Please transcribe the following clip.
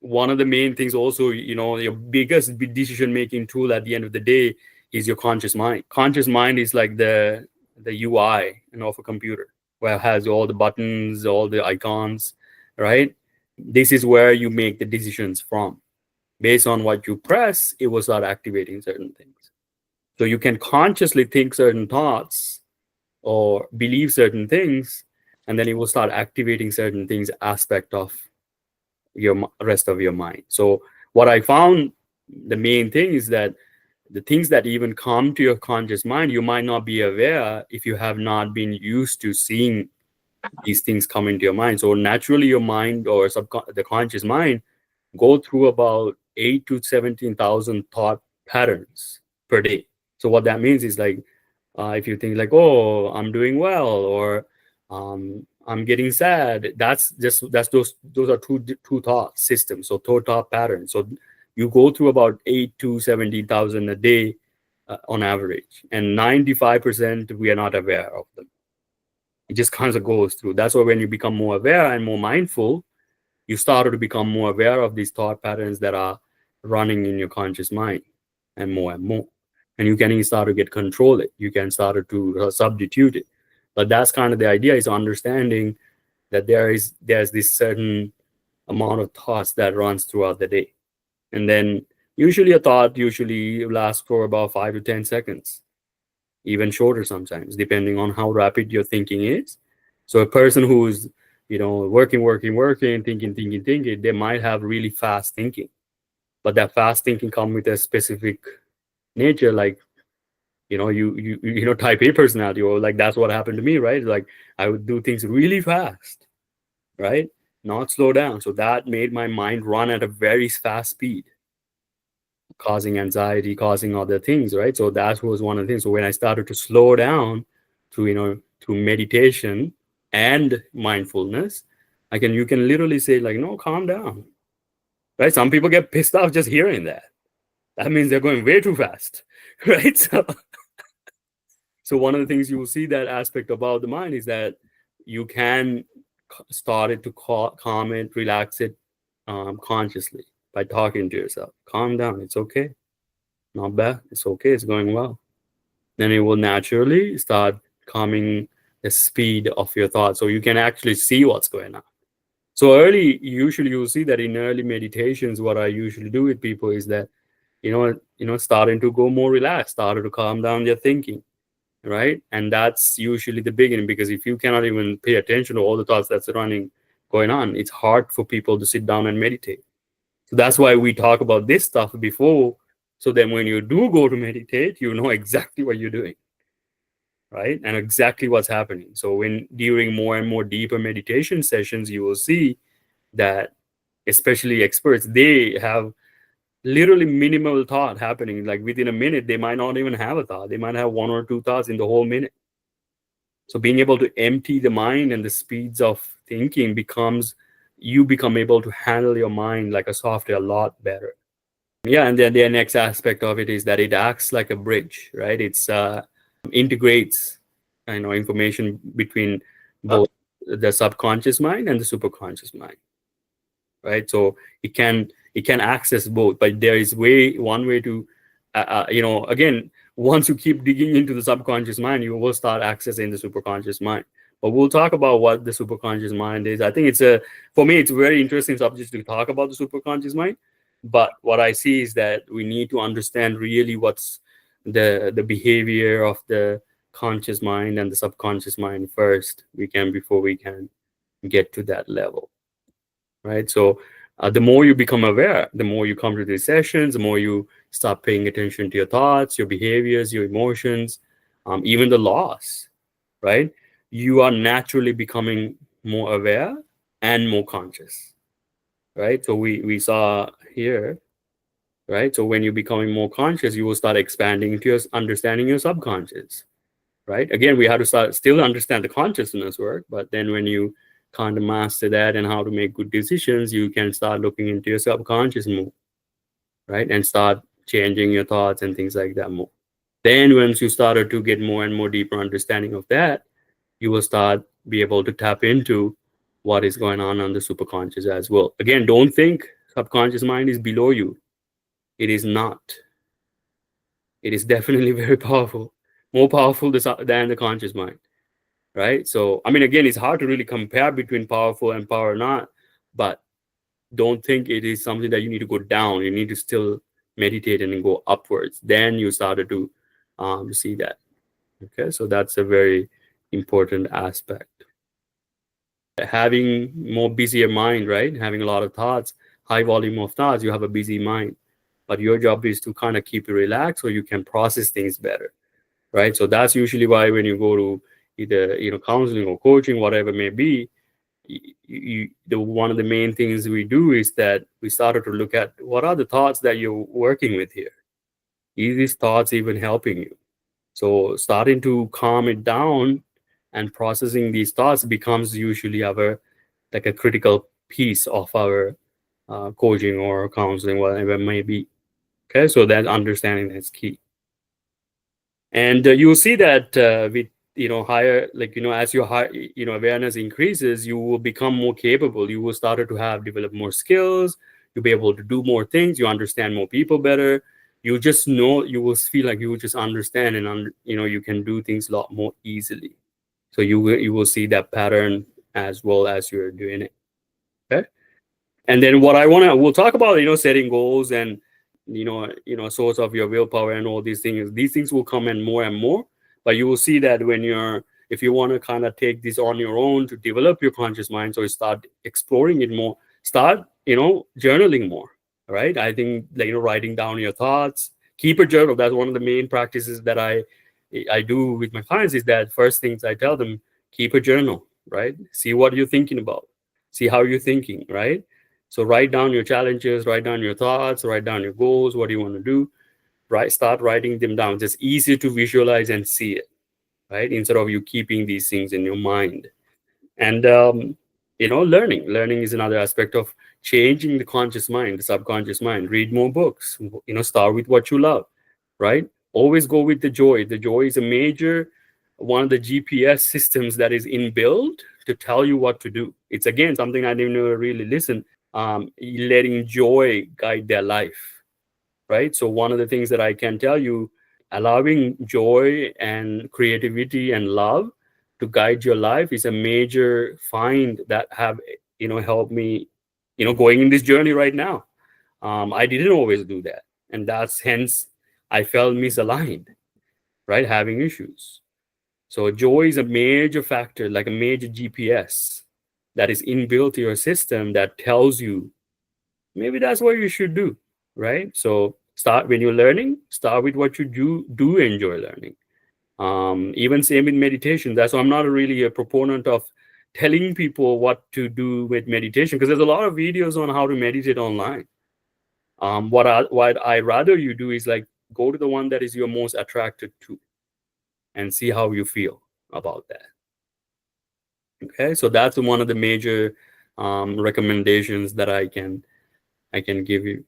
one of the main things also, your biggest decision-making tool at the end of the day is your conscious mind. Conscious mind is like the UI, of a computer, where it has all the buttons, all the icons, right? This is where you make the decisions from. Based on what you press, it will start activating certain things. So you can consciously think certain thoughts or believe certain things, and then it will start activating certain things aspect of your rest of your mind. So what I found, the main thing is that the things that even come to your conscious mind, you might not be aware if you have not been used to seeing these things come into your mind. So naturally your mind, or the conscious mind, go through about 8 to 17,000 thought patterns per day. So what that means is like, if you think like, oh, I'm doing well, or I'm getting sad, that's those are two thought systems. So thought patterns. So you go through about 8 to 17,000 a day on average, and 95% we are not aware of them. It just kind of goes through. That's why when you become more aware and more mindful, you started to become more aware of these thought patterns that are running in your conscious mind, and more, and you can start to get control it. You can start to substitute it. But that's kind of the idea, is understanding that there's this certain amount of thoughts that runs throughout the day, and then usually a thought lasts for about 5 to 10 seconds, even shorter sometimes, depending on how rapid your thinking is. So a person who's working, thinking, they might have really fast thinking, but that fast thinking comes with a specific nature, like type A personality, or like that's what happened to me, right? Like I would do things really fast, right? Not slow down. So that made my mind run at a very fast speed, causing anxiety, causing other things, right? So that was one of the things. So when I started to slow down through meditation and mindfulness, you can literally say like, no, calm down, right? Some people get pissed off just hearing that. That means they're going way too fast, right? So one of the things you will see that aspect about the mind is that you can start it to calm it, relax it consciously by talking to yourself. Calm down. It's okay. Not bad. It's okay. It's going well. Then it will naturally start calming the speed of your thoughts, so you can actually see what's going on. So usually you'll see that in early meditations, what I usually do with people is that, starting to go more relaxed, started to calm down their thinking, right? And that's usually the beginning, because if you cannot even pay attention to all the thoughts that's going on, it's hard for people to sit down and meditate. So that's why we talk about this stuff before, so then when you do go to meditate, you know exactly what you're doing, right? And exactly what's happening. So during more and more deeper meditation sessions, you will see that, especially experts, they have literally minimal thought happening. Like within a minute, they might not even have a thought. They might have 1 or 2 thoughts in the whole minute. So being able to empty the mind and the speeds of thinking you become able to handle your mind like a software a lot better. Yeah, and then the next aspect of it is that it acts like a bridge, right? It's integrates information between both the subconscious mind and the superconscious mind, right? So it can access both, but there is one way to again, once you keep digging into the subconscious mind, you will start accessing the superconscious mind. But we'll talk about what the superconscious mind is. I think for me it's a very interesting subject to talk about the superconscious mind. But what I see is that we need to understand really what's the behavior of the conscious mind and the subconscious mind first, before we can get to that level, right? So the more you become aware, the more you come to these sessions, the more you start paying attention to your thoughts, your behaviors, your emotions, even the loss, right? You are naturally becoming more aware and more conscious, right? So we saw here, right? So when you're becoming more conscious, you will start expanding into your understanding your subconscious, right? Again, we have to still understand the consciousness work, but then when you kind of master that and how to make good decisions, you can start looking into your subconscious more, right? And start changing your thoughts and things like that more. Then once you started to get more and more deeper understanding of that, you will be able to tap into what is going on the superconscious as well. Again, don't think Subconscious mind is below you. It is not. It is definitely very powerful, more powerful than the conscious mind, right? So, I mean, again, it's hard to really compare between powerful and power not, but don't think it is something that you need to go down. You need to still meditate and go upwards. Then you started to see that. Okay, so that's a very important aspect. Having more busier mind, right? Having a lot of thoughts, high volume of thoughts, you have a busy mind. But your job is to kind of keep it relaxed so you can process things better, right? So that's usually why when you go to either counseling or coaching, whatever it may be, the one of the main things we do is that we started to look at what are the thoughts that you're working with here. Is these thoughts even helping you? So starting to calm it down and processing these thoughts becomes usually our like a critical piece of our coaching or counseling, whatever it may be. Okay, so that understanding is key. And you'll see that with higher, like as your high awareness increases, you will become more capable. You will start to have develop more skills. You'll be able to do more things. You understand more people better. You just know, you will feel like you will just understand and you can do things a lot more easily. So you will see that pattern as well as you're doing it. Okay. And then what we'll talk about, setting goals and, source of your willpower and all these things. These things will come in more and more, but you will see that if you want to kind of take this on your own to develop your conscious mind, so you start exploring it more, start, journaling more, right? I think, like, writing down your thoughts, keep a journal. That's one of the main practices that I do with my clients is that first things I tell them, keep a journal, right? See what you're thinking about, see how you're thinking, right? So write down your challenges, write down your thoughts, write down your goals, what do you want to do, right? Start writing them down. It's easier to visualize and see it, right? Instead of you keeping these things in your mind. And learning is another aspect of changing the conscious mind, the subconscious mind. Read more books, start with what you love, right? Always go with the joy. The joy is a major one of the GPS systems that is inbuilt to tell you what to do. It's again something I didn't really listen. Letting joy guide their life, right? So one of the things that I can tell you, allowing joy and creativity and love to guide your life is a major find that have helped me going in this journey right now. I didn't always do that, and that's hence I felt misaligned, right? Having issues. So joy is a major factor, like a major GPS that is inbuilt to your system that tells you maybe that's what you should do, right? So start when you're learning, start with what you do enjoy learning. Even same in meditation. That's why I'm not really a proponent of telling people what to do with meditation, because there's a lot of videos on how to meditate online. What I rather you do is like go to the one that is you're most attracted to and see how you feel about that. Okay, so that's one of the major recommendations that I can give you.